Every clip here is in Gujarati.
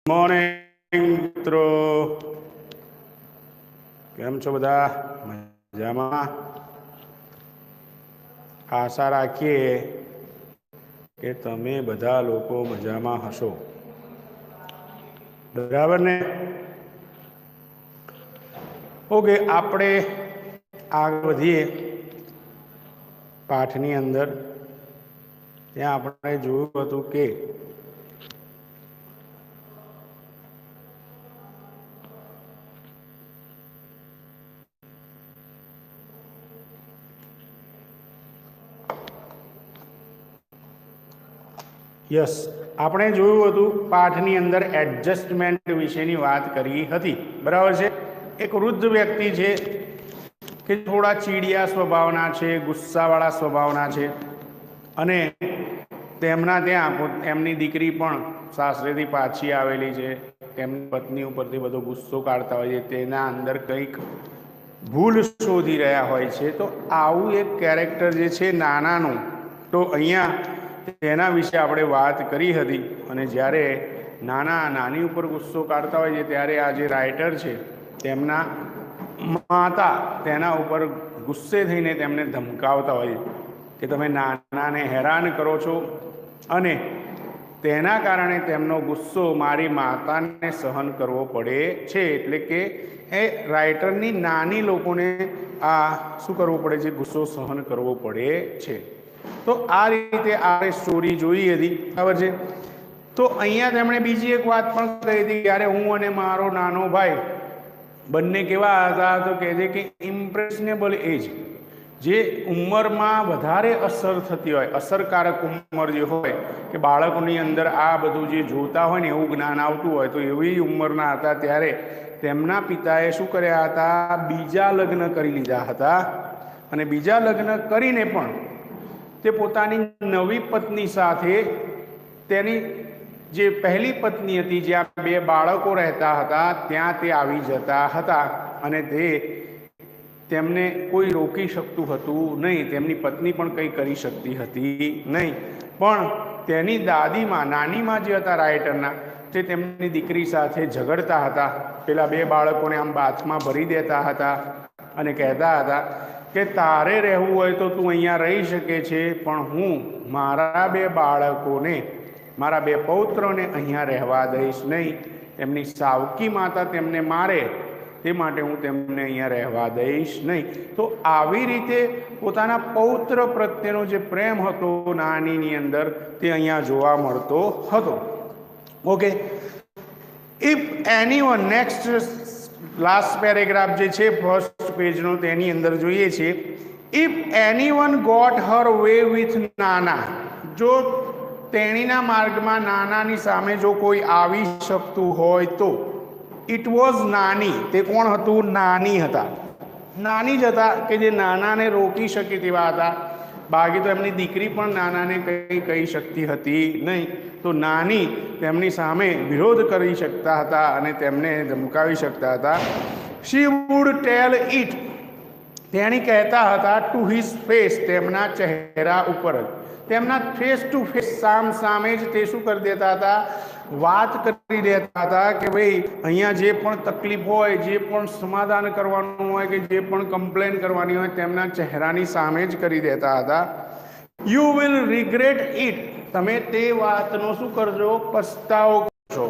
મોર્નિંગ મિત્રો, કેમ છો બધા? મજામાં? આશા રાખીએ કે તમે બધા લોકો મજામાં હશો, બરાબર ને? ઓકે, આપણે આગળ વધીએ પાઠની અંદર. ત્યાં આપણે જોયું હતું કે આપણે જોયું હતું પાઠની અંદર એડજસ્ટમેન્ટ વિશેની વાત કરી હતી, બરાબર છે? એક વૃદ્ધ વ્યક્તિ છે કે થોડા ચીડિયા સ્વભાવના છે, ગુસ્સાવાળા સ્વભાવના છે, અને તેમના ત્યાં એમની દીકરી પણ સાસરેથી પાછી આવેલી છે. તેમની પત્ની ઉપરથી બધો ગુસ્સો કાઢતા હોય છે, તેના અંદર કંઈક ભૂલ શોધી રહ્યા હોય છે. તો આવું એક કેરેક્ટર જે છે નાનાનું, તો અહીંયા તેના વિશે આપણે વાત કરી હતી. અને જ્યારે નાની ઉપર ગુસ્સો કાઢતા હોય છે ત્યારે આ જે રાઇટર છે તેમના માતા તેના ઉપર ગુસ્સે થઈને તેમને ધમકાવતા હોય કે તમે નાનાને હેરાન કરો છો, અને તેના કારણે તેમનો ગુસ્સો મારી માતાને સહન કરવો પડે છે. એટલે કે એ રાઇટરની નાની લોકોને આ શું કરવું પડે છે? ગુસ્સો સહન કરવો પડે છે. તો આ રીતે આપણે સ્ટોરી જોઈ હતી, બરાબર છે? તો અહીંયા તેમણે બીજી એક વાત પણ કહી હતી, ત્યારે હું અને મારો નાનો ભાઈ બંને કેવા હતા? તો કહે છે કે ઇમ્પ્રેશનેબલ એજ, જે ઉંમરમાં વધારે અસર થતી હોય, અસરકારક ઉંમર જે હોય કે બાળકોની અંદર આ બધું જે જોતા હોય ને એવું જ્ઞાન આવતું હોય, તો એવી ઉંમરના હતા ત્યારે તેમના પિતાએ શું કર્યા હતા? બીજા લગ્ન કરી લીધા હતા. અને બીજા લગ્ન કરીને પણ તે પોતાની નવી પત્ની સાથે તેની જે પહેલી પત્ની હતી, જ્યાં 2 બાળકો રહેતા હતા, ત્યાં તે આવી જતા હતા. અને તેમને કોઈ રોકી શકતું હતું નહીં, તેમની પત્ની પણ કંઈ કરી શકતી હતી નહીં. પણ તેની દાદીમાં, નાનીમાં જે હતા રાઇટરના, તે તેમની દીકરી સાથે ઝઘડતા હતા. પેલા 2 બાળકોને આમ બાથમાં ભરી દેતા હતા અને કહેતા હતા કે તારે રહેવું હોય તો તું અહીંયા રહી શકે છે, પણ હું મારા 2 બાળકોને, મારા 2 પૌત્રોને અહીંયા રહેવા દઈશ નહીં. તેમની સાવકી માતા તેમને મારે, તે માટે હું તેમને અહીંયા રહેવા દઈશ નહીં. તો આવી રીતે પોતાના પૌત્ર પ્રત્યેનો જે પ્રેમ હતો નાનીની અંદર, તે અહીંયા જોવા મળતો હતો. Okay, if anyone, next last paragraph જે છે ફર્સ્ટ પેજનો, તેની અંદર જોઈએ છે, if anyone got her way with Nana, જો તેણીના માર્ગમાં નાનાની સામે જો કોઈ આવી શકતું હોય તો ઇટ વોઝ નાની. તે કોણ હતું? નાની હતા. નાની જ હતા કે જે નાનાને રોકી શકે તેવા હતા. બાકી તો એમની દીકરી પણ નાનાને કંઈ કહી શકતી હતી નહીં. તો નાની તેમની સામે વિરોધ કરી શકતા હતા અને તેમને ધમકાવી શકતા હતા. શી વુડ ટેલ ઇટ, તેણી કહેતા હતા, ટુ હિઝ ફેસ, તેમના ચહેરા ઉપર જ, તેમના ફેસ ટુ ફેસ, સામે જ તે શું કરી દેતા હતા? વાત કરી દેતા હતા કે ભાઈ અહીંયા જે પણ તકલીફ હોય, જે પણ સમાધાન કરવાનું હોય કે જે પણ કમ્પ્લેન કરવાની હોય, તેમના ચહેરાની સામે જ કરી દેતા હતા. યુ વિલ રિગ્રેટ ઇટ, તમે તે વાતનો શું કરજો? પછતાવો કરશો.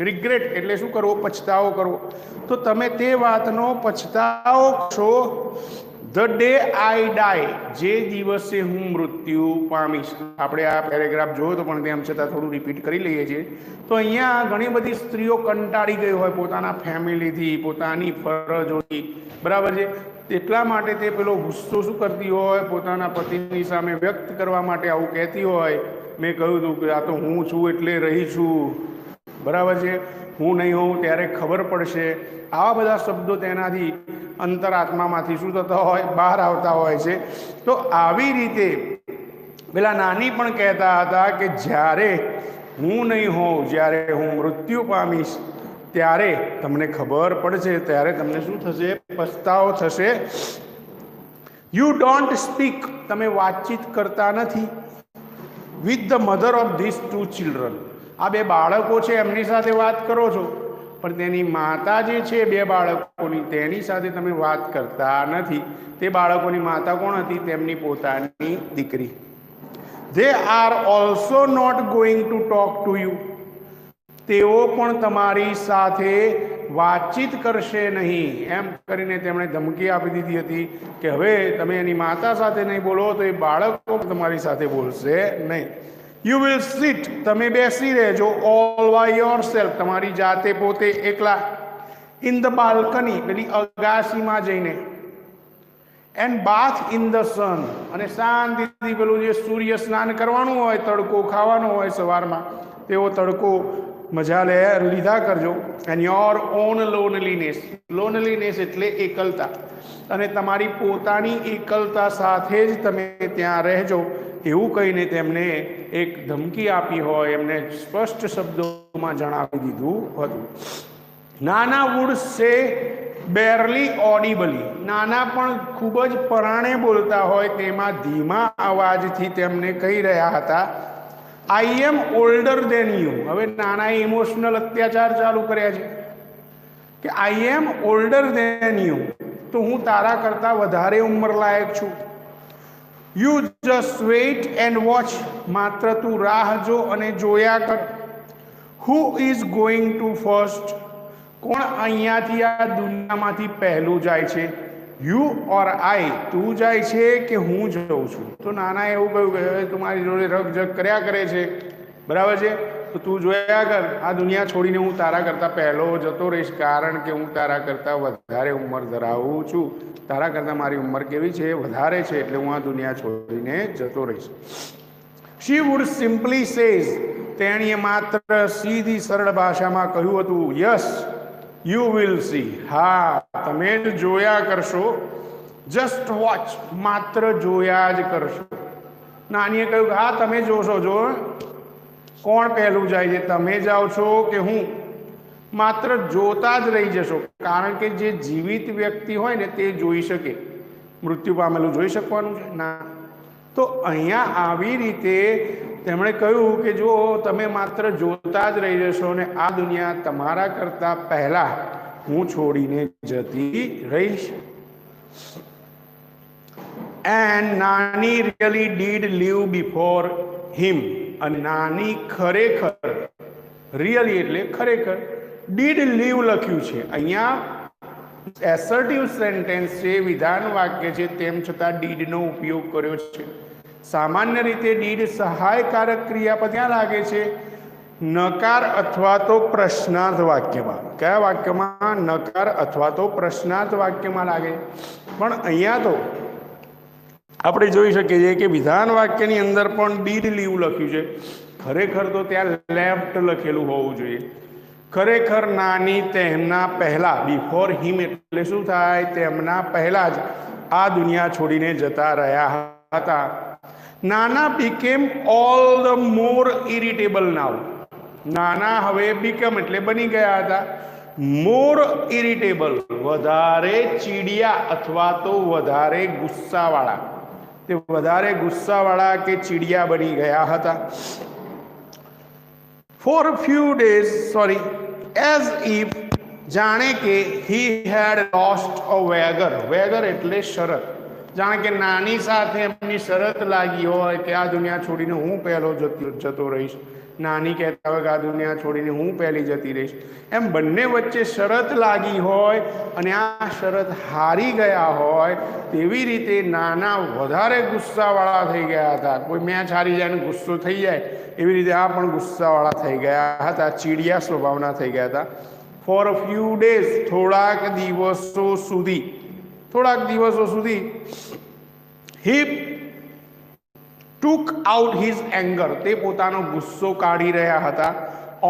રિગ્રેટ એટલે શું કરવો? પછતાવો કરવો. તો તમે તે વાતનો પછતાવો કરશો. ધ ડે આઈ ડાય, જે દિવસે હું મૃત્યુ પામીશ. આપણે આ પેરેગ્રાફ જોયો તો પણ તેમ છતાં થોડું રિપીટ કરી લઈએ છીએ. તો અહીંયા ઘણી બધી સ્ત્રીઓ કંટાળી ગઈ હોય પોતાના ફેમિલીથી, પોતાની ફરજોથી, બરાબર છે? એટલા માટે તે પેલો ગુસ્સો શું કરતી હોય? પોતાના પતિની સામે વ્યક્ત કરવા માટે આવું કહેતી હોય. મેં કહ્યું હતું કે આ તો હું છું એટલે રહી છું, બરાબર છે? હું નહીં હોઉં ત્યારે ખબર પડશે. આવા બધા શબ્દો તેનાથી અંતરાત્મામાંથી શું થતા હોય? બહાર આવતા હોય છે. તો આવી રીતે પેલા નાની પણ કહેતા હતા કે જ્યારે હું નહીં હોઉં, જ્યારે હું મૃત્યુ પામીશ, ત્યારે તમને ખબર પડશે, ત્યારે તમને શું થશે? પસ્તાવો થશે. યુ ડોન્ટ સ્પીક, તમે વાતચીત કરતા નથી. With the mother of this 2 children, આ બે બાળકો છે એમની સાથે વાત કરો છો, પણ તેની માતા જે છે બે બાળકોની તેની સાથે તમે વાત કરતા નથી. તે બાળકોની માતા કોણ હતી? તેમની પોતાની દીકરી. They are also not going to talk to you. તેઓ પણ તમારી સાથે વાતચીત કરશે નહીં. એમ કરીને તેમણે ધમકી આપી દીધી હતી કે હવે તમે એની માતા સાથે નહીં બોલો તો એ બાળકો તમારી સાથે બોલશે નહીં. યુ વિલ સિટ, તમે બેસી રહેજો, ઓલ બાય યોરસેલ્ફ, તમારી જાતે પોતે એકલા, ઇન ધ બાલ્કની, પેલી અગાસીમાં જઈને, and bath in the sun, અને શાંતિથી પેલું જે સૂર્ય સ્નાન કરવાનું હોય, તડકો ખાવાનો હોય સવારમાં, તેવો તડકો મજા લીધા કરજો. And your own loneliness, loneliness એટલે એકલતા, અને તમારી પોતાની એકલતા સાથે જ તમે ત્યાં રહેજો, એવું કહીને તેમને એક ધમકી આપી હોય એમને સ્પષ્ટ શબ્દોમાં જણાવી દીધું હતું. નાના વુડ સે બેરલી ઓડિબલી, નાના પણ ખૂબ જ પરાણે બોલતા હોય તેમાં ધીમા અવાજથી તેમને કહી રહ્યા હતા, આઈ એમ ઓલ્ડર દેન યુ. હવે નાનાએ ઇમોશનલ અત્યાચાર ચાલુ કર્યા છે કે આઈ એમ ઓલ્ડર દેન યુ, તો હું તારા કરતાં વધારે ઉંમર લાયક છું. You just weight and watch, માત્ર તું રાહ જો અને જોયા કર. Who is going to first, કોણ અહીંયાથી આ દુનિયામાંથી પહેલું જાય છે? યુ ઓર આઈ, તું જાય છે કે હું જઉં છું? તો નાના એવું કહ્યું કે હવે તું મારી જોડે રગજગ કર્યા કરે છે, બરાબર છે, તો તું જોયા કર, આ દુનિયા છોડીને હું તારા કરતાં પહેલો જતો રહીશ, કારણ કે હું તારા કરતાં વધારે ઉંમર ધરાવું છું. તારા કરતાં મારી ઉંમર કેવી છે? વધારે છે, એટલે હું આ દુનિયા છોડીને જતો રહીશ. શી વુડ સિમ્પલી સેઝ, તેણીએ માત્ર સીધી સરળ ભાષામાં કહ્યું હતું, યસ યુ વિલ સી, હા તમે જ જોયા કરશો. જસ્ટ વોચ, માત્ર જોયા જ કરશો. નાનીએ કહ્યું કે હા તમે જોશો, જો કોણ પહેલું જાય છે, તમે જાઓ છો કે હું? માત્ર જોતા જ રહી જશો, કારણ કે જે જીવિત વ્યક્તિ હોય ને તે જોઈ શકે, મૃત્યુ પામેલું જોઈ શકવાનું છે ના. તો અહીંયા આવી રીતે તેમણે કહ્યું કે જો તમે માત્ર જોતા જ રહી જશો ને આ દુનિયા તમારા કરતાં પહેલા હું છોડીને જતી રહીશ. એન્ડ નાની રિયલી ડીડ લીવ બિફોર હિમ, અને નાની ખરેખર, રિયલી એટલે ખરેખર, ડીડ લીવ લખ્યું છે અહીંયા, એસર્ટિવ સેન્ટેન્સ છે, વિધાન વાક્ય છે, તેમ છતાં ડીડનો ઉપયોગ કર્યો છે. સામાન્ય રીતે ડીડ સહાયકારક ક્રિયાપદ ક્યાં લાગે છે? નકાર અથવા તો પ્રશ્નાર્થ વાક્યમાં. કયા વાક્યમાં? નકાર અથવા તો પ્રશ્નાર્થ વાક્યમાં લાગે. પણ અહીંયા તો આપણે જોઈ શકીએ છીએ કે વિધાન વાક્યની અંદર પણ ડીડ લીવ લખ્યું છે. ખરેખર તો ત્યાં લેફ્ટ લખેલું હોવું જોઈએ. ખરેખર નાની તેમના પહેલા, બિફોર હિમ એટલે શું થાય? તેમના પહેલા જ આ દુનિયા છોડીને જતા રહ્યા હતા. Nana became all the more irritable now, નાના હવે બીકમ એટલે બની ગયા હતા, મોર ઇરિટેબલ વધારે ચીડિયા અથવા તો વધારે ગુસ્સાવાળા, તે વધારે ગુસ્સાવાળા કે ચીડિયા બની ગયા હતા. For few days, sorry, as if, જાણે કે હી હેડ લોસ્ટ અ વેગર, વેગર એટલે શરત, જાણે કે નાની સાથે એમની શરત લાગી હોય કે આ દુનિયા છોડીને હું પહેલો જતો રહીશ. નાની કહેતા હોય કે આ દુનિયા છોડીને હું પહેલી જતી રહીશ. એમ બંને વચ્ચે શરત લાગી હોય અને આ શરત હારી ગયા હોય તેવી રીતે નાના વધારે ગુસ્સાવાળા થઈ ગયા હતા. કોઈ મેચ હારી જાય ને ગુસ્સો થઈ જાય એવી રીતે આ પણ ગુસ્સાવાળા થઈ ગયા હતા, ચીડિયા સ્વભાવના થઈ ગયા હતા. ફોર અ ફ્યુ ડેઝ, થોડાક દિવસો સુધી, થોડાક દિવસો સુધી, હી ટુક આઉટ હિઝ એંગર, તે પોતાનો ગુસ્સો કાઢી રહ્યા હતા,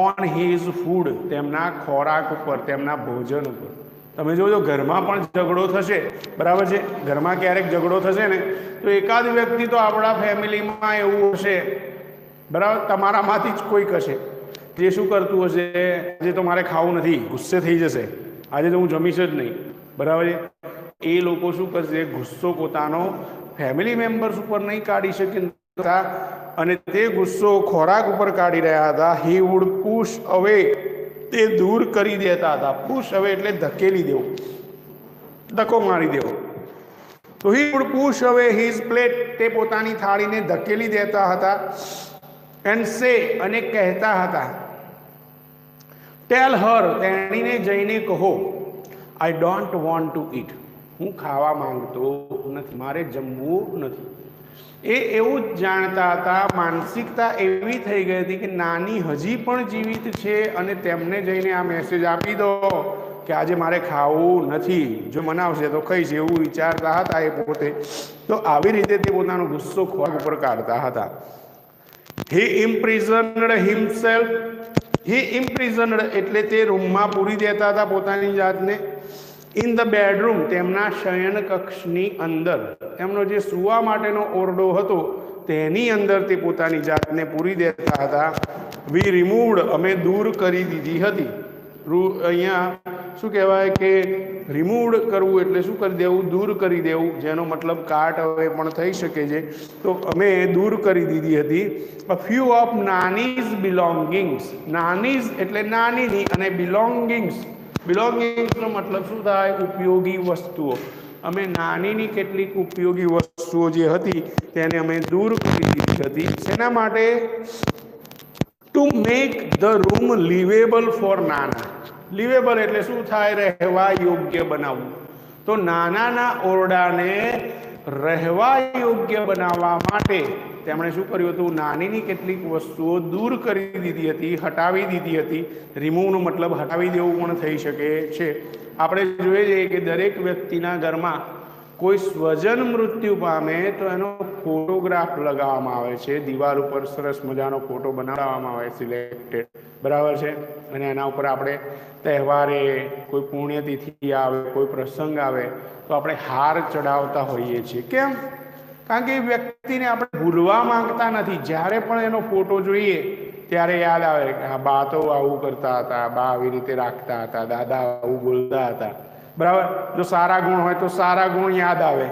ઓન હિઝ ફૂડ, તેમના ખોરાક ઉપર, તેમના ભોજન ઉપર. તમે જોજો ઘરમાં પણ ઝઘડો થશે, બરાબર છે, ઘરમાં ક્યારેક ઝઘડો થશે ને તો એકાદ વ્યક્તિ તો આપણા ફેમિલીમાં એવું હશે, બરાબર, તમારામાંથી જ કોઈક હશે જે શું કરતું હશે, આજે તો મારે ખાવું નથી, ગુસ્સે થઈ જશે, આજે તો હું જમીશ જ નહીં, બરાબર છે. એ લોકો શું કરશે? ગુસ્સો પોતાનો ફેમિલી મેમ્બર્સ ઉપર નહીં કાઢી શકે હતા અને તે ગુસ્સો ખોરાક ઉપર કાઢી રહ્યા હતા. હી વુડ પુશ અવે, તે દૂર કરી દેતા હતા. પુશ અવે એટલે ધકેલી દેવું, ધક્કો મારી દેવો. તો હી વુડ પુશ અવે હિઝ પ્લેટ, તે પોતાની થાળીને ધકેલી દેતા હતા. એન્ડ સે, અને કહેતા હતા, ટેલ હર, તેણીને જઈને કહો, I don't want to it, હું ખાવા માંગતો નથી, મારે જમવું નથી. એ એવું જ જાણતા હતા, માનસિકતા એવી થઈ ગઈ હતી કે નાની હજી પણ જીવિત છે અને તેમને જઈને આ મેસેજ આપી દો કે આજે મારે ખાવું નથી, જો મનાવશે તો ખાઈશ, એવું વિચારતા હતા એ પોતે. તો આવી રીતે તે પોતાનો ગુસ્સો ખોરાક ઉપર કાઢતા હતા. હી ઇમ્પ્રિઝન્ડ હિમસેલ્ફ, હી ઇમ્પ્રિઝન્ડ એટલે તે રૂમમાં પૂરી દેતા હતા પોતાની જાતને. ઇન ધ બેડરૂમ, તેમના શયન કક્ષની અંદર, તેમનો જે સુવા માટેનો ઓરડો હતો તેની અંદર તે પોતાની જાતને પૂરી દેતા હતા. વી રિમૂવડ, અમે દૂર કરી દીધી હતી. અહીંયા શું કહેવાય કે રિમૂવડ કરવું એટલે શું કરી દેવું, દૂર કરી દેવું, જેનો મતલબ કાટ હવે પણ થઈ શકે છે. તો અમે દૂર કરી દીધી હતી. અ ફ્યુ ઓફ નાનીઝ બિલોંગિંગ્સ, નાનીઝ એટલે નાનીની, અને બિલોંગિંગ્સનો મતલબ શું થાય, ઉપયોગી વસ્તુઓ. અમે નાનીની કેટલીક ઉપયોગી વસ્તુઓ જે હતી તેને અમે દૂર કરી દીધી હતી. શેના માટે? To make the room livable for Nana. Livable એટલે શું થાય, રહેવા યોગ્ય બનાવવું. તો નાનાના ઓરડાને રહેવા યોગ્ય બનાવવા માટે તેમણે શું કર્યું હતું, નાનીની કેટલીક વસ્તુઓ દૂર કરી દીધી હતી, હટાવી દીધી હતી. રિમૂવનો મતલબ હટાવી દેવું પણ થઈ શકે છે. આપણે જોઈએ છીએ કે દરેક વ્યક્તિના ઘરમાં કોઈ સ્વજન મૃત્યુ પામે તો એનો ફોટોગ્રાફ લગાવવામાં આવે છે, દિવાલ ઉપર સરસ મજાનો ફોટો બનાવવામાં આવે સિલેક્ટેડ, બરાબર છે. અને એના ઉપર આપણે તહેવારે, કોઈ પુણ્યતિથિ આવે, કોઈ પ્રસંગ આવે તો આપણે હાર ચડાવતા હોઈએ છીએ. કેમ? કારણ કે એ વ્યક્તિને આપણે ભૂલવા માંગતા નથી. જ્યારે પણ એનો ફોટો જોઈએ ત્યારે યાદ આવે કે બા તો આવું કરતા હતા, બા આવી રીતે રાખતા હતા, દાદા આવું બોલતા હતા, બરાબર. જો સારા ગુણ હોય તો સારા ગુણ યાદ આવે,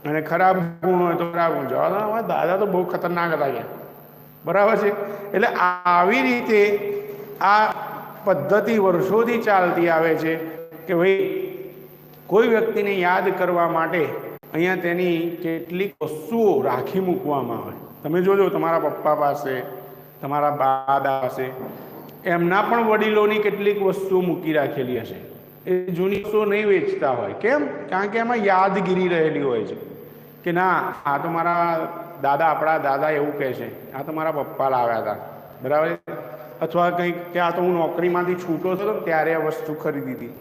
અને ખરાબ ગુણ હોય તો ખરાબ ગુણ. જવા, દાદા તો બહુ ખતરનાક હતા, બરાબર છે. એટલે આવી રીતે આ પદ્ધતિ વર્ષોથી ચાલતી આવે છે કે ભાઈ કોઈ વ્યક્તિને યાદ કરવા માટે અહીંયા તેની કેટલીક વસ્તુઓ રાખી મૂકવામાં આવે. તમે જોજો તમારા પપ્પા પાસે, તમારા દાદા પાસે, એમના પણ વડીલોની કેટલીક વસ્તુઓ મૂકી રાખેલી હશે. એ જૂની વસ્તુઓ નહીં વેચતા હોય. કેમ? કારણ કે એમાં યાદગીરી રહેલી હોય છે કે ના, આ તો મારા દાદા, આપણા દાદા એવું કહે છે, આ તો મારા પપ્પા લાવ્યા હતા, બરાબર. અથવા કંઈક કે આ તો હું નોકરીમાંથી છૂટો થયો ત્યારે આ વસ્તુ ખરીદી હતી,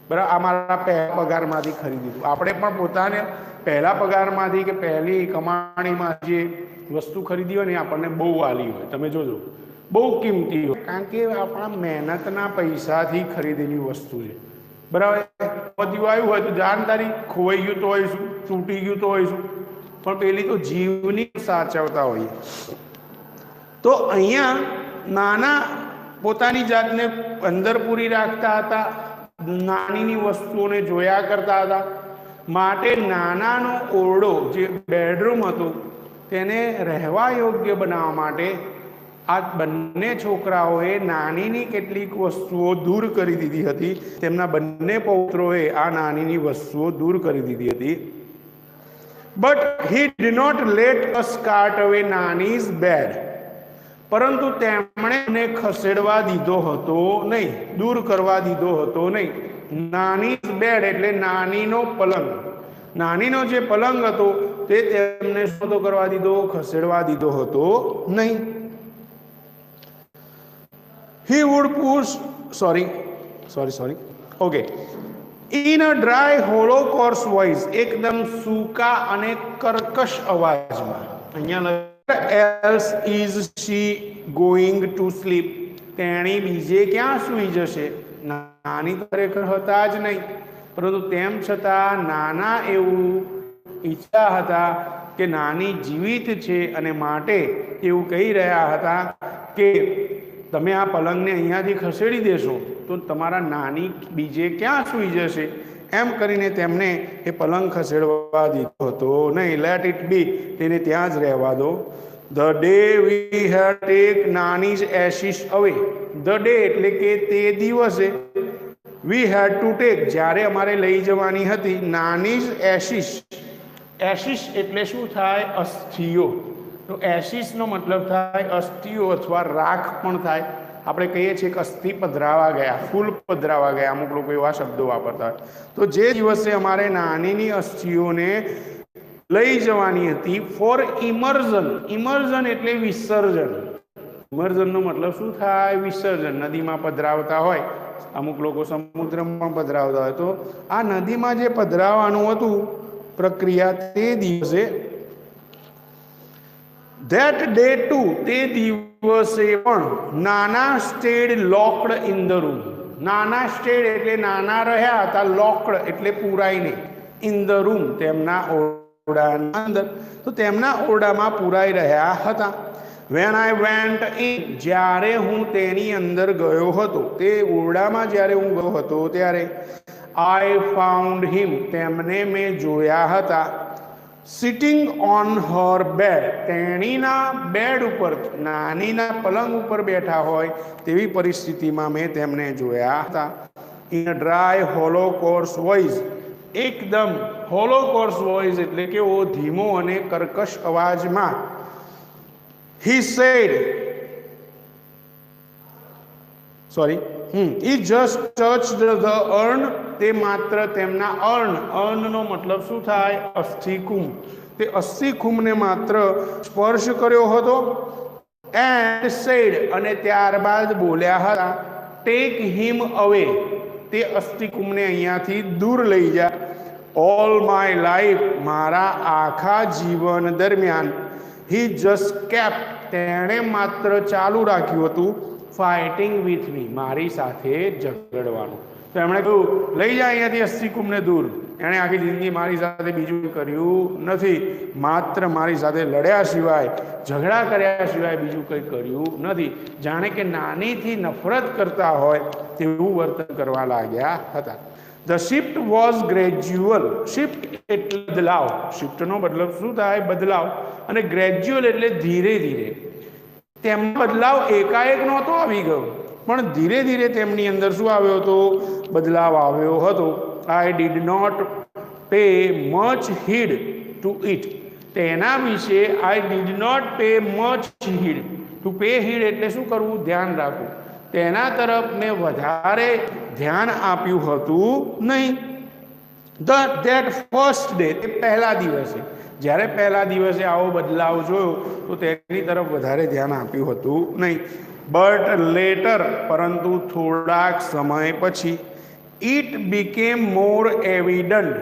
બરાબર. આ મારા પહેલા પગારમાંથી ખરીદી હતું. આપણે પણ પોતાને પહેલા પગારમાંથી કે પહેલી કમાણીમાં જે વસ્તુ ખરીદી હોય ને આપણને બહુ વાલી હોય. તમે જોજો, બહુ કિંમતી હોય, કારણ કે આપણા મહેનતના પૈસાથી ખરીદેલી વસ્તુ છે, બરાબર. બધું આવ્યું હોય તો જાણતારી ખોવાઈ ગયું તો હોઈશું, તૂટી ગયું તો હોઈશું, પણ પેલી તો જીવની સાચવતા હોઈએ. તો અહીંયા નાના પોતાની જાતને અંદર પૂરી રાખતા હતા, નાનીની વસ્તુઓને જોયા કરતા હતા. માટે નાનાનો ઓરડો જે બેડરૂમ હતો તેને રહેવા યોગ્ય બનાવવા માટે આ બંને છોકરાઓએ નાનીની કેટલીક વસ્તુઓ દૂર કરી દીધી હતી. તેમના બંને પૌત્રોએ આ નાનીની વસ્તુઓ દૂર કરી દીધી હતી. But he did not let us cart away Nani's bed, પરંતુ તેમણે એને ખસેડવા દીધો હતો નહીં, દૂર કરવા દીધો હતો નહીં. નાનીઝ બેડ એટલે નાનીનો પલંગ. નાનીનો જે પલંગ હતો તે તેમને શું કરવા દીધો, ખસેડવા દીધો હતો નહીં. He would push, sorry, okay. In a dry, hollow, coarse voice, એકદમ સૂકા અને કર્કશ અવાજમાં. અહીંયા else is she going to sleep? તેણી બીજે ક્યાં સૂઈ જશે? નાની ખરેખર હતા જ નહીં, પરંતુ તેમ છતાં નાના એવું ઈચ્છતા હતા કે નાની જીવિત છે અને માટે એવું કહી રહ્યા હતા કે તમે આ પલંગને અહીંયાથી ખસેડી દેશો તો તમારા નાની બીજે ક્યાં સૂઈ જશે. એમ કરીને તેમને એ પલંગ ખસેડવા દીધો હતો નહીં. લેટ ઇટ બી, તેને ત્યાં જ રહેવા દો. The day we had take Nani's ashes away. The day એટલે કે તે દિવસે, વી હેડ ટુ ટેક જ્યારે અમારે લઈ જવાની હતી, નાનીઝ એશિસ. એશિસ એટલે શું થાય? અસ્થિઓ. તો એશિસનો મતલબ થાય અસ્થિઓ અથવા રાખ પણ થાય. આપણે કહીએ છીએ કે અસ્થિ પધરાવા ગયા, ફૂલ પધરાવા ગયા, અમુક લોકો એવા શબ્દો વાપરતા હોય. તો જે દિવસે અમારે નાનીની અસ્થિઓને લઈ જવાની હતી ફોર ઇમર્ઝન. ઇમર્ઝન એટલે વિસર્જન. ઇમર્ઝનનો મતલબ શું થાય? વિસર્જન. નદીમાં પધરાવતા હોય, અમુક લોકો સમુદ્રમાં પધરાવતા હોય, તો આ નદીમાં જે પધરાવવાનું હતું પ્રક્રિયા, તે દિવસે ધેટ ડે ટુ, તે દિવસે પણ નાના stayed locked in the room. નાના સ્ટેડ એટલે નાના રહ્યા હતા, લોકડ એટલે પુરાઈને, ઇન ધ રૂમ તેમના ઓરડાના અંદર. તો તેમના ઓરડામાં પુરાઈ રહ્યા હતા. વેન આઈ વેન્ટ ઇન, જ્યારે હું તેની અંદર ગયો હતો, તે ઓરડામાં જ્યારે હું ગયો હતો ત્યારે, આઈ ફાઉન્ડ હિમ, તેમને મેં જોયા હતા, સિટિંગ ઓન હર બેડ, તેણીના બેડ ઉપર, નાનીના પલંગ ઉપર બેઠા હોય તેવી પરિસ્થિતિમાં મેં તેમને જોયા હતા. In dry hollow course voice, એકદમ હોલો કોર્સ વોઇસ એટલે કે ઓ ધીમો અને કર્કશ અવાજમાં, he said, he just touched the urn, તે માત્ર તેમના અર્ણનો મતલબ શું થાય? અસ્થિકુંભ. તે અસ્થિકુંભને માત્ર સ્પર્શ કર્યો હતો. એન્ડ સેડ, અને ત્યારબાદ બોલ્યા હતા, ટેક હિમ અવે, તે અસ્થિકુંભને અહીંયાથી દૂર લઈ જા. ઓલ માય લાઈફ, મારા આખા જીવન દરમિયાન, he just kept, તેણે માત્ર ચાલુ રાખ્યું હતું, ફાઇટિંગ વિથ મી, મારી સાથે ઝઘડવાનું. તો એમણે કહ્યું લઈ જાય અહીંયાથી અસ્થિકુંભને દૂર. એણે આખી જિંદગી મારી સાથે બીજું કર્યું નથી, માત્ર મારી સાથે લડ્યા સિવાય, ઝઘડા કર્યા સિવાય બીજું કંઈ કર્યું નથી. જાણે કે નાનીથી નફરત કરતા હોય તેવું વર્તન કરવા લાગ્યા હતા. The shift was gradual. Shift એટલે બદલાવ. શિફ્ટનો મતલબ શું થાય? બદલાવ. અને ગ્રેજ્યુઅલ એટલે ધીરે ધીરે. તેમનો બદલાવ એકાએક નહોતો આવી ગયો, પણ ધીરે ધીરે તેમની અંદર શું આવ્યો હતો? બદલાવ આવ્યો હતો. I did not pay much heed to it, તેના વિશે I did not pay much heed. To pay heed એટલે શું કરવું? ધ્યાન રાખવું. તેના તરફ મેં વધારે ધ્યાન આપ્યું હતું નહીં. ધેટ ફર્સ્ટ ડે, તે પહેલા દિવસે, જ્યારે પહેલા દિવસે આવો બદલાવ જોયો તો તેની તરફ વધારે ધ્યાન આપ્યું હતું નહીં. બટ લેટર, પરંતુ થોડાક સમય પછી, ઇટ બીકેમ મોર એવિડન્ટ,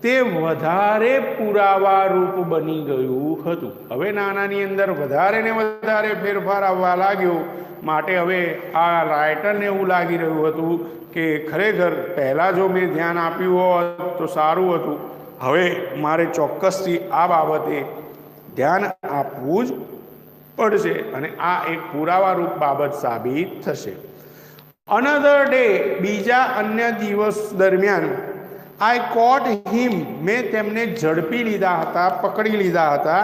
તે વધારે પુરાવારૂપ બની ગયું હતું. હવે નાનાની અંદર વધારે ને વધારે ફેરફાર આવવા લાગ્યો. માટે હવે આ રાઇટરને એવું લાગી રહ્યું હતું કે ખરેખર પહેલાં જો મેં ધ્યાન આપ્યું હોત તો સારું હતું. હવે મારે ચોક્કસથી આ બાબતે ધ્યાન આપવું જ પડશે, અને આ એક પુરાવારૂપ બાબત સાબિત થશે. અનધર ડે, બીજા અન્ય દિવસ દરમિયાન, આઈ કોટ હિમ, મેં તેમને ઝડપી લીધા હતા, પકડી લીધા હતા,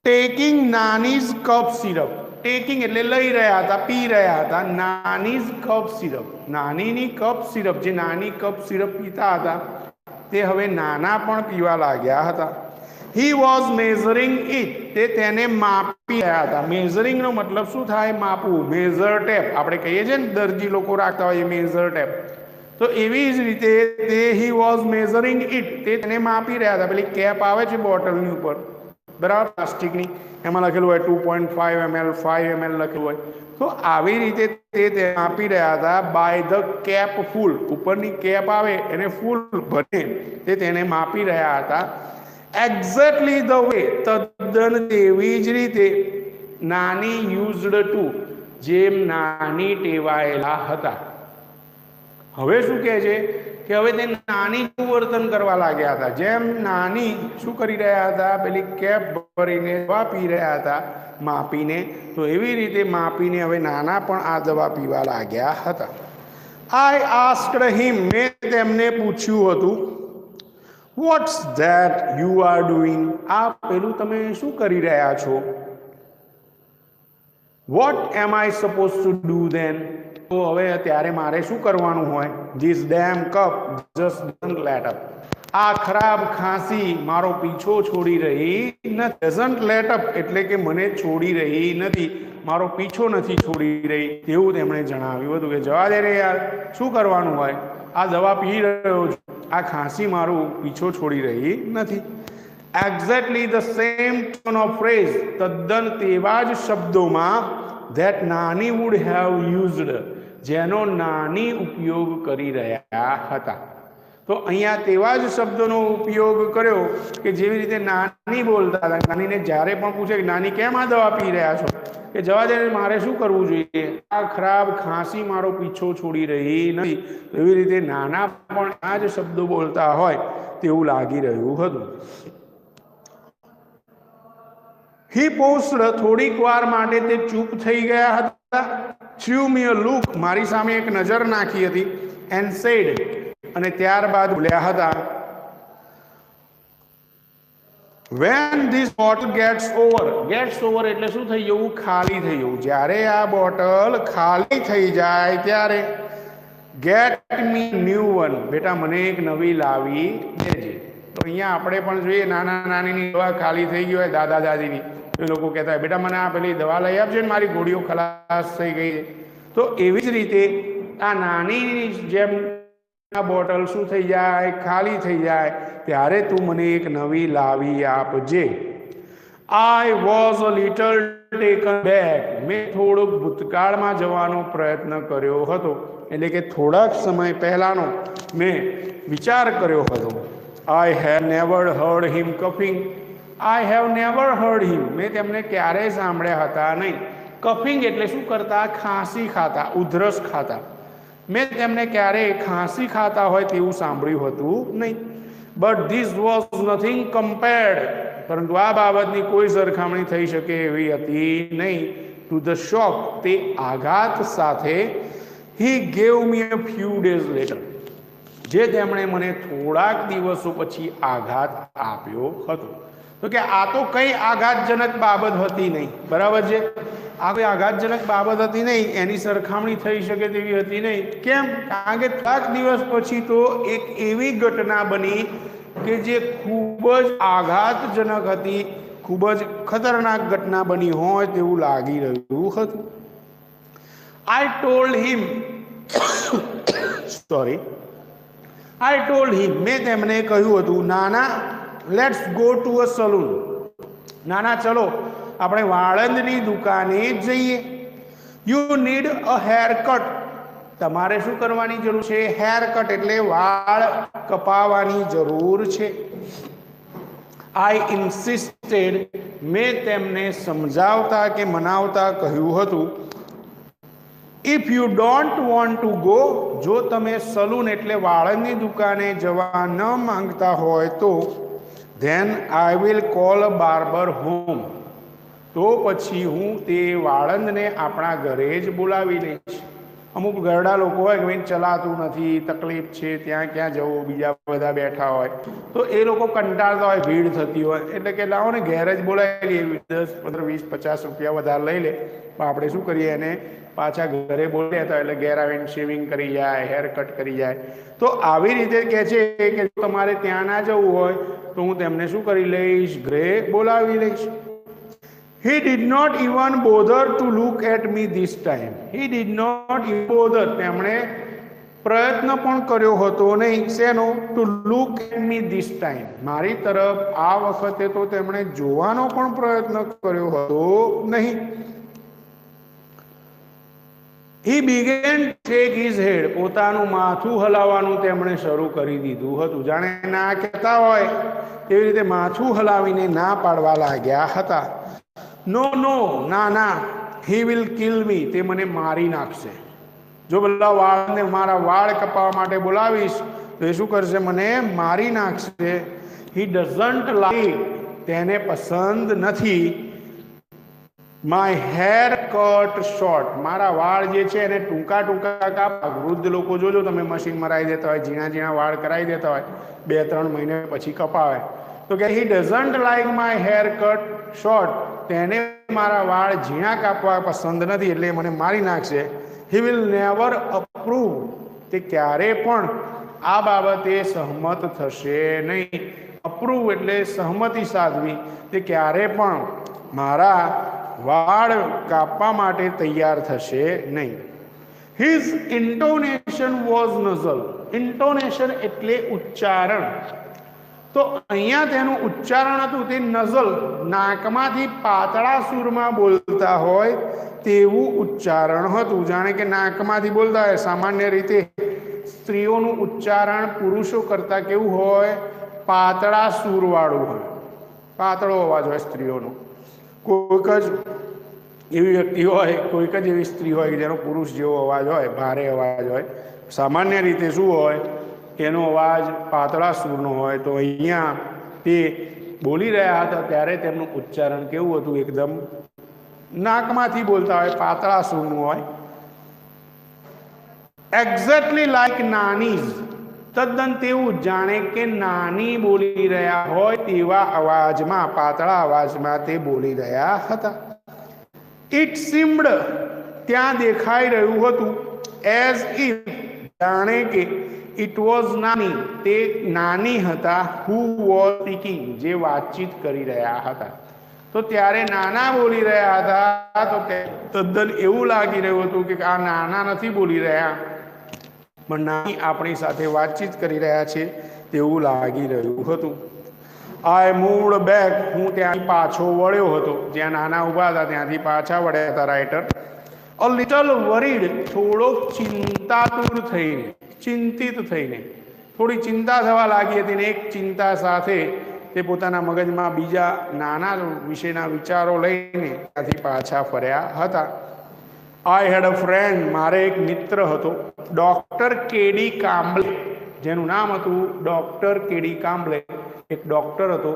ટેકિંગ નાનીઝ કપ સિરપ. ટેકિંગ એટલે લઈ રહ્યા હતા, પી રહ્યા હતા. નાનીઝ કપ સિરપ, નાનીની કપ સિરપ, જે નાની કપ સિરપ પીતા હતા તે હવે નાના પણ પીવા લાગ્યા હતા. હી વોઝ મેઝરિંગ ઇટ, તે તેને માપી રહ્યા હતા. મેઝરિંગનો મતલબ શું થાય? માપવું. મેઝર ટેપ આપણે કહીએ છીએ ને, દરજી લોકો રાખતા હોય મેઝર ટેપ. તો એવી જ રીતે તે હી વોઝ મેઝરિંગ ઇટ, તે તેને માપી રહ્યા હતા. પેલી કેપ આવે છે બોટલની ઉપર, બરાબર, પ્લાસ્ટિકની, એમાં લખેલું હોય 2.5 ml 5 ml લખેલું હોય. તો આવી રીતે તે માપી રહ્યા હતા. બાય ધ કેપ ફૂલ, ઉપરની કેપ આવે એને ફૂલ ભરે તે તેને માપી રહ્યા હતા. એક્ઝેક્ટલી ધ વે, તદ્દન તેવી જ રીતે, નાની યુઝડ ટુ, જેમ નાની ટેવાયેલા હતા. હવે શું કહે છે કે હવે તે નાની વર્તન કરવા લાગ્યા હતા. જેમ નાની શું કરી રહ્યા હતા? પેલી કેપ ભરીને દવા પી રહ્યા હતા માપીને, તો એવી રીતે માપીને હવે નાના પણ આ દવા પીવા લાગ્યા હતા. આઈ આસ્ક્ડ હિમ, મેં તેમને પૂછ્યું હતું, what's that you are doing? આ પેલું તમે શું કરી રહ્યા છો? What am I suppose to do then? તો હવે ત્યારે મારે શું કરવાનું હોય? This damn cough just doesn't let up. આ ખરાબ ખાંસી મારો પીછો છોડી રહી નથી. ડઝન્ટ લેટ અપ એટલે કે મને છોડી રહી નથી, મારો પીછો નથી છોડી રહી, એવું તેમણે જણાવ્યું હતું. કે જવા દે રે યાર, શું કરવાનું હોય? આ દવા પી રહ્યો છું, આ ખાંસી મારું પીછો છોડી રહી નથી. Exactly the same tone of phrase, તદ્દન તેવા જ શબ્દોમાં, ધેટ નાની વુડ હેવ યુઝડ, જેનો નાની ઉપયોગ કરી રહ્યા હતા. તો અહીંયા તેવા જ શબ્દોનો ઉપયોગ કર્યો કે જેવી રીતે નાની બોલતા હતા. નાનીને જ્યારે પણ પૂછે કે નાની કેમ આ દવા પી રહ્યા છો, કે જવા દે મારે શું કરવું જોઈએ, આ ખરાબ ખાંસી મારો પીછો છોડી રહી નથી. એવી રીતે નાના પણ આ જ શબ્દો બોલતા હોય તેવું લાગી રહ્યું હતું. હી પોસ્ડ, થોડીક વાર માટે તે ચૂપ થઈ ગયા હતા. થ્રુ મી અ લુક, મારી સામે એક નજર નાખી હતી. એન્ડ સેડ, અને ત્યારબાદ બોલ્યા હતા, when this bottle gets over. Gets over એટલે શું થઈ જવું? ખાલી થઈ જવું. જ્યારે આ બોટલ ખાલી થઈ જાય ત્યારે ગેટ મી ન્યૂ વન, બેટા મને એક નવી લાવી દેજે. તો અહીંયા આપણે પણ જોઈએ, નાના નાનીની દવા ખાલી થઈ ગઈ હોય દાદા દાદીની, એ લોકો કહેતા હોય બેટા મને આ પેલી દવા લઈ આપજે ને, મારી ગોળીઓ ખલાસ થઈ ગઈ છે. તો એવી જ રીતે આ નાની જેમ આ બોટલ શું થઈ જાય? ખાલી થઈ જાય ત્યારે તું મને એક નવી લાવી આપજે. I was a little taken back, મેં થોડોક ભૂતકાળમાં જવાનો પ્રયત્ન કર્યો હતો, એટલે કે થોડાક સમય પહેલાનો મેં વિચાર કર્યો હતો. I have never heard him coughing. I have never heard him, મેં તેમને ક્યારેય સાંભળ્યા હતા નહીં. કફિંગ એટલે શું કરતા? ખાંસી ખાતા, ઉધરસ ખાતા. મેં તેમને ક્યારેય ખાંસી ખાતા હોય તેવું સાંભળ્યું હતું નહીં. But this was nothing compared, પરંતુ આ બાબતની કોઈ સરખામણી થઈ શકે એવી હતી નહીં. ટુ ધ શોક, તે આઘાત સાથે. હી gave me a few days letter, જે તેમણે મને થોડાક દિવસો પછી આઘાત આપ્યો હતો. તો કે આ તો કઈ આઘાતજનક બાબત હતી નહીં, બરાબર છે? આ કોઈ આઘાતજનક બાબત હતી નહીં, એની સરખામણી થઈ શકે તેવી હતી નહીં. કેમ? કારણ કે થોડાક દિવસ પછી તો એક એવી ઘટના બની કે જે ખૂબ જ આઘાતજનક હતી, ખૂબ જ ખતરનાક ઘટના બની હોય તેવું લાગી રહ્યું હતું. આઈ ટોલ્ડ હિમ, સોરી, આઈ ટોલ્ડ હિમ, મેં તેમને કહ્યું હતું, નાના let's go to a salon. નાના ચલો આપણે વાળંદની દુકાને જઈએ. You need a hair cut, તમારે શું કરવાની જરૂર છે? હેર કટ એટલે વાળ કપાવવાની જરૂર છે. આઈ ઇન્સિસ્ટેડ, મેં તેમને સમજાવતા કે મનાવતા કહ્યું હતું, if you don't want to go, જો તમે સલૂન એટલે વાળંદની દુકાને જવા ન માંગતા હોય તો, than I will call a barber home, તો પછી હું તે વાળંદને આપણા ઘરે જ બોલાવી લઈશ. અમુક ઘરડા લોકો હોય કે ભાઈ ચલાતું નથી, તકલીફ છે, ત્યાં ક્યાં જવું, બીજા બધા બેઠા હોય, તો એ લોકો કંટાળતા હોય, ભીડ થતી હોય, એટલે કે લાવો ને ઘેર જ બોલાવી લઈએ, 10, 15, 20, 50 રૂપિયા વધારે લઈ લે, પણ આપણે શું કરીએ, એને પાછા ઘરે બોલી લેતા, એટલે ઘેર આવીને શેવિંગ કરી જાય, હેર કટ કરી જાય. તો આવી રીતે કહે છે કે તમારે ત્યાં ના જવું હોય તો હું તેમને શું કરી લઈશ? ઘરે બોલાવી લઈશ. He did not even bother to look at me this time. He did not even bother, તેમણે પ્રયત્ન પણ કર્યો હતો નહીં. શેનો? To look at me this time, મારી તરફ આ વખતે તો તેમણે જોવાનો પણ પ્રયત્ન કર્યો હતો નહીં. He began to shake his head, પોતાનું માથું હલાવવાનું તેમણે શરૂ કરી દીધું હતું. જાણે ના કહેતા હોય તેવી રીતે માથું હલાવીને ના પાડવા લાગ્યા હતા. નો નો, ના ના, હી વિલ કિલ મી, તે મને મારી નાખશે. જો પેલા વાળને મારા વાળ કપાવવા માટે બોલાવીશ તો એ શું કરશે? મને મારી નાખશે. હી ડઝન્ટ લાઈક, તેને પસંદ નથી. માય હેર કટ શોર્ટ, મારા વાળ જે છે એને ટૂંકા ટૂંકા કાપવા. વૃદ્ધ લોકો જોજો તમે મશીન મરાવી દેતા હોય, ઝીણા ઝીણા વાળ કરાવી દેતા હોય, 2-3 મહિને પછી કપાવે. તો કે he doesn't like my hair cut short, તેને મારા વાળ ઝીણા કાપવા પસંદ નથી એટલે મને મારી નાખશે. હી વિલ નેવર અપ્રૂવ, તે ક્યારે પણ આ બાબતે સહમત થશે નહીં. અપ્રૂવ એટલે સહમતિ સાધવી, તે ક્યારે પણ મારા વાળ કાપવા માટે તૈયાર થશે નહીં. હિઝ ઇન્ટોનેશન વોઝ નઝલ, ઇન્ટોનેશન એટલે ઉચ્ચારણ. તો અહીંયા તેનું ઉચ્ચારણ હતું તે નઝલ, નાકમાંથી પાતળા સૂરમાં બોલતા હોય તેવું ઉચ્ચારણ હતું. જાણે કે નાકમાંથી બોલતા હોય. સામાન્ય રીતે સ્ત્રીઓનું ઉચ્ચારણ પુરુષો કરતા કેવું હોય? પાતળા સૂરવાળું હોય, પાતળો અવાજ હોય સ્ત્રીઓનો. કોઈક જ એવી વ્યક્તિ હોય, કોઈક જ એવી સ્ત્રી હોય કે જેનો પુરુષ જેવો અવાજ હોય, ભારે અવાજ હોય. સામાન્ય રીતે શું હોય? એનો અવાજ પાતળા સૂરનો હોય. તો અહીંયા તે બોલી રહ્યા હતા ત્યારે તેમનું ઉચ્ચારણ કેવું હતું? એકદમ નાકમાંથી બોલતા હોય, પાતળા સૂરનું હોય. એક્ઝેક્ટલી લાઈક નાનીઝ, તદ્દન તેવું જાણે કે નાની બોલી રહ્યા હોય તેવા અવાજમાં, પાતળા અવાજમાં તે બોલી રહ્યા હતા. ઇટ સીમ્ડ, ત્યાં દેખાઈ રહ્યું હતું, એઝ ઇફ, જાણે કે, ઇટ વોઝ નાની, તે નાની હતા, હુ વોઝ સ્પીકિંગ, જે વાતચીત કરી રહ્યા હતા. તો ત્યારે નાના બોલી રહ્યા હતા. તો તદ્દન એવું લાગી રહ્યું હતું કે આ નાના નથી બોલી રહ્યા, પણ નાની આપણી સાથે વાતચીત કરી રહ્યા છે તેવું લાગી રહ્યું હતું. આઈ મૂવ્ડ બેક, હું ત્યાંથી પાછો વળ્યો હતો. જ્યાં નાના ઊભા હતા ત્યાંથી પાછા વળ્યા હતા રાઇટર. અ લિટલ વરીડ, થોડોક ચિંતાતુર થઈને, ચિંતિત થઈને, થોડી ચિંતા થવા લાગી હતી. ને એક ચિંતા સાથે તે પોતાના મગજમાં બીજા નાના વિશેના વિચારો લઈને ત્યાંથી પાછા ફર્યા હતા. આઈ હેડ અ ફ્રેન્ડ, મારે એક મિત્ર હતો, ડોક્ટર કેડી કામ્બલે, જેનું નામ હતું ડોક્ટર કેડી કામ્બલે. એક ડોક્ટર હતો,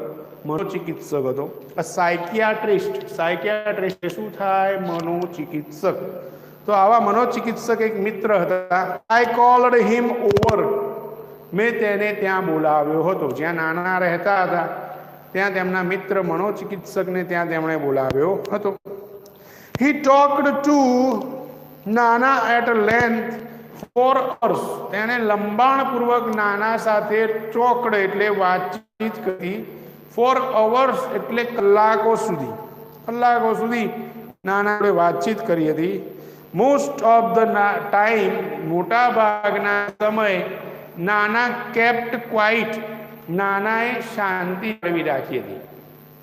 મનોચિકિત્સક હતો. અ સાયકિયાટ્રિસ્ટ, સાયકિયાટ્રિસ્ટ શું થાય? મનોચિકિત્સક. તો આવા મનોચિકિત્સક એક મિત્ર હતા. આઈ કોલ્ડ હિમ ઓવર, મેં તેને ત્યાં બોલાવ્યો હતો. જ્યાં નાના રહેતા હતા ત્યાં તેમના મિત્ર મનોચિકિત્સકને ત્યાં તેમણે બોલાવ્યો હતો. હી ટોક્ડ ટુ નાના એટ લેન્થ ફોર અવર્સ, તેણે લંબાણપૂર્વક નાના સાથે ટોક્ડ એટલે વાતચીત કરી. ફોર અવર્સ એટલે કલાકો સુધી, કલાકો સુધી નાના જોડે વાતચીત કરી હતી. મોસ્ટ ઓફ ધ ટાઈમ, મોટા ભાગના સમય, નાના કેપ્ટ ક્વાઇટ, નાનાએ શાંતિ જાળવી રાખી હતી.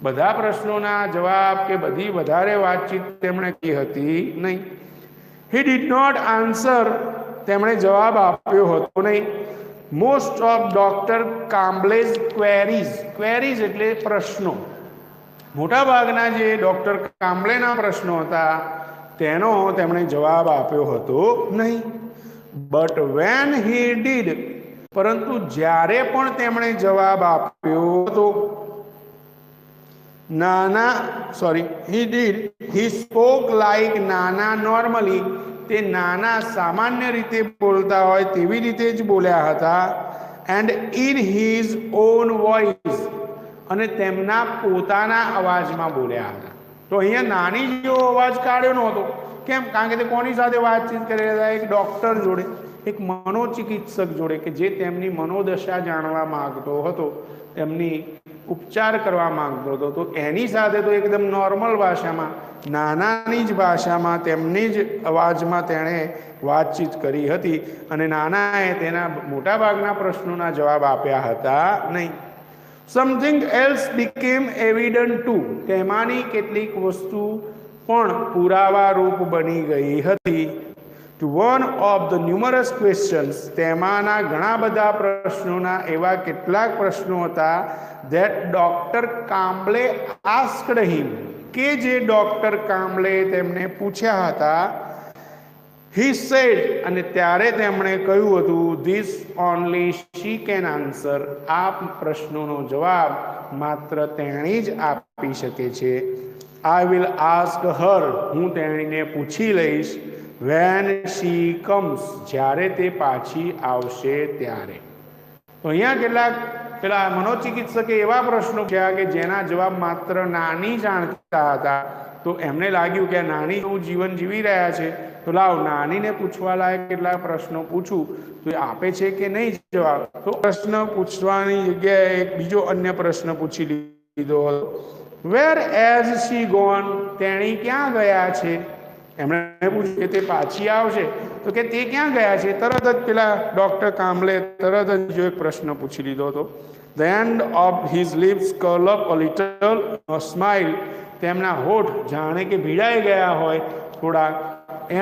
બધા પ્રશ્નોના જવાબ કે બધી વધારે વાતચીત તેમણે કરી હતી નહીં. હી ડીડ નોટ આન્સર, તેમણે જવાબ આપ્યો હતો નહીં. Most of doctor Kamble's queries, queries એટલે પ્રશ્નો, મોટાભાગના જે ડોક્ટર કામ્બલેના પ્રશ્નો હતા તેનો તેમણે જવાબ આપ્યો હતો નહીં. બટ વેન હી ડીડ, પરંતુ જ્યારે પણ તેમણે જવાબ આપ્યો હતો, he spoke like નાના નોર્મલી, તે નાના સામાન્ય રીતે બોલતા હોય તેવી રીતે જ બોલ્યા હતા. And in his own voice, અને તેમના પોતાના અવાજમાં બોલ્યા હતા. તો અહીંયા નાની જેવો અવાજ કાઢ્યો નહોતો. કેમ? કારણ કે તે કોની સાથે વાતચીત કરી રહ્યા હતા? એક ડોક્ટર જોડે, એક મનોચિકિત્સક જોડે, કે જે તેમની મનોદશા જાણવા માંગતો હતો, તેમની ઉપચાર કરવા માંગતો હતો. તો એની સાથે તો એકદમ નોર્મલ ભાષામાં, નાનાની જ ભાષામાં, તેમની જ અવાજમાં તેણે વાતચીત કરી હતી. અને નાનાએ તેના મોટાભાગના પ્રશ્નોના જવાબ આપ્યા હતા નહીં. Something else became evident to, તેમાંની કેટલીક વસ્તુ પણ પુરાવા રૂપ બની ગઈ હતી. To one of the numerous questions, તેમાંના ઘણા બધા પ્રશ્નોના એવા કેટલાક પ્રશ્નો હતા that doctor Kamble asked him, કે જે ડોક્ટર કામ્બલે તેમને પૂછ્યા હતા. હી સેડ, અને ત્યારે તેમણે કહ્યું હતું, this only she can answer, આ પ્રશ્નોનો જવાબ માત્ર તેણી જ આપી શકે છે. આઈ વિલ આસ્ક હર, હું તેણીને પૂછી લઈશ, વેન શી કમ્સ, જ્યારે તે પાછી આવશે ત્યારે. તો અહીંયા કેટલાક પેલા મનોચિકિત્સકે એવા પ્રશ્નો પૂછ્યા કે જેના જવાબ માત્ર નાની જાણતા હતા. તો એમને લાગ્યું કે નાની એવું જીવન જીવી રહ્યા છે, તો લાવ નાનીને પૂછવા લાયક કેટલાક પ્રશ્નો પૂછું તો એ આપે છે કે નહીં જવાબ. તો પ્રશ્ન પૂછવાની જગ્યાએ એક બીજો અન્ય પ્રશ્ન પૂછી લીધો હતો, વેર એઝ શી ગોન, તેણી ક્યાં ગયા છે. એમણે પૂછ્યું કે તે પાછી આવશે, તો કે તે ક્યાં ગયા છે. તરત જ પેલા ડોક્ટર કામલે તરત જ જો એક પ્રશ્ન પૂછી લીધો હતો. The end of his lips curl up a little smile, તેમના હોઠ જાણે કે ભીડાઈ ગયા હોય થોડા,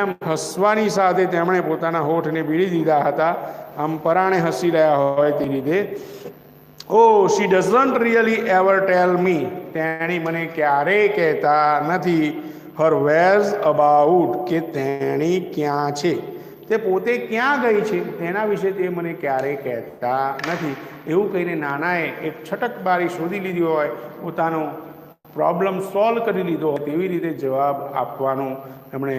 એમ હસવાની સાથે તેમણે પોતાના હોઠને ભીડી દીધા હતા, આમ પરાણે હસી રહ્યા હોય તે રીતે. ઓ શી ડઝન્ટ રિયલી એવર ટેલ મી, તેણી મને ક્યારેય કહેતા નથી હર વેઝ અબાઉટ, કે તેણી ક્યાં છે, તે પોતે ક્યાં ગઈ છે તેના વિશે તે મને ક્યારેય કહેતા નથી. એવું કહીને નાનાએ એક છટકબારી શોધી લીધી હોય, પોતાનો પ્રોબ્લેમ સોલ્વ કરી લીધો, તેવી રીતે જવાબ આપવાનો એમણે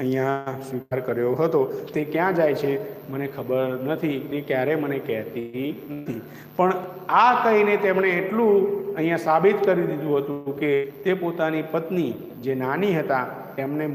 અહીંયા સ્વીકાર કર્યો હતો. તે ક્યાં જાય છે મને ખબર નથી, તે ક્યારે મને કહેતી નથી. પણ આ કહીને તેમણે એટલું અહીંયા સાબિત કરી દીધું હતું કે તે પોતાની પત્ની જે નાની હતા તેમને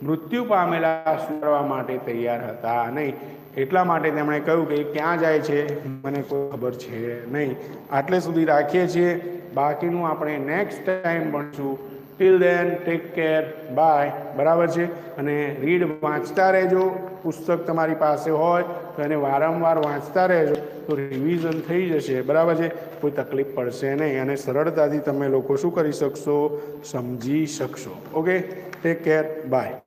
મૃત્યુ પામેલા સુધારવા માટે તૈયાર હતા નહીં. એટલા માટે તેમણે કહ્યું કે ક્યાં જાય છે મને કોઈ ખબર છે નહીં. આટલે સુધી રાખીએ છીએ, બાકીનું આપણે નેક્સ્ટ ટાઈમ ભણીશું. Till then take care, bye. બરાબર છે. અને રીડ વાંચતા રહેજો. પુસ્તક તમારી પાસે હોય તો એને વારંવાર વાંચતા રહેજો, તો રિવિઝન થઈ જશે. બરાબર છે. કોઈ તકલીફ પડશે નહીં અને સરળતાથી તમે લોકો શું કરી શકશો, સમજી શકશો. Okay, take care, by.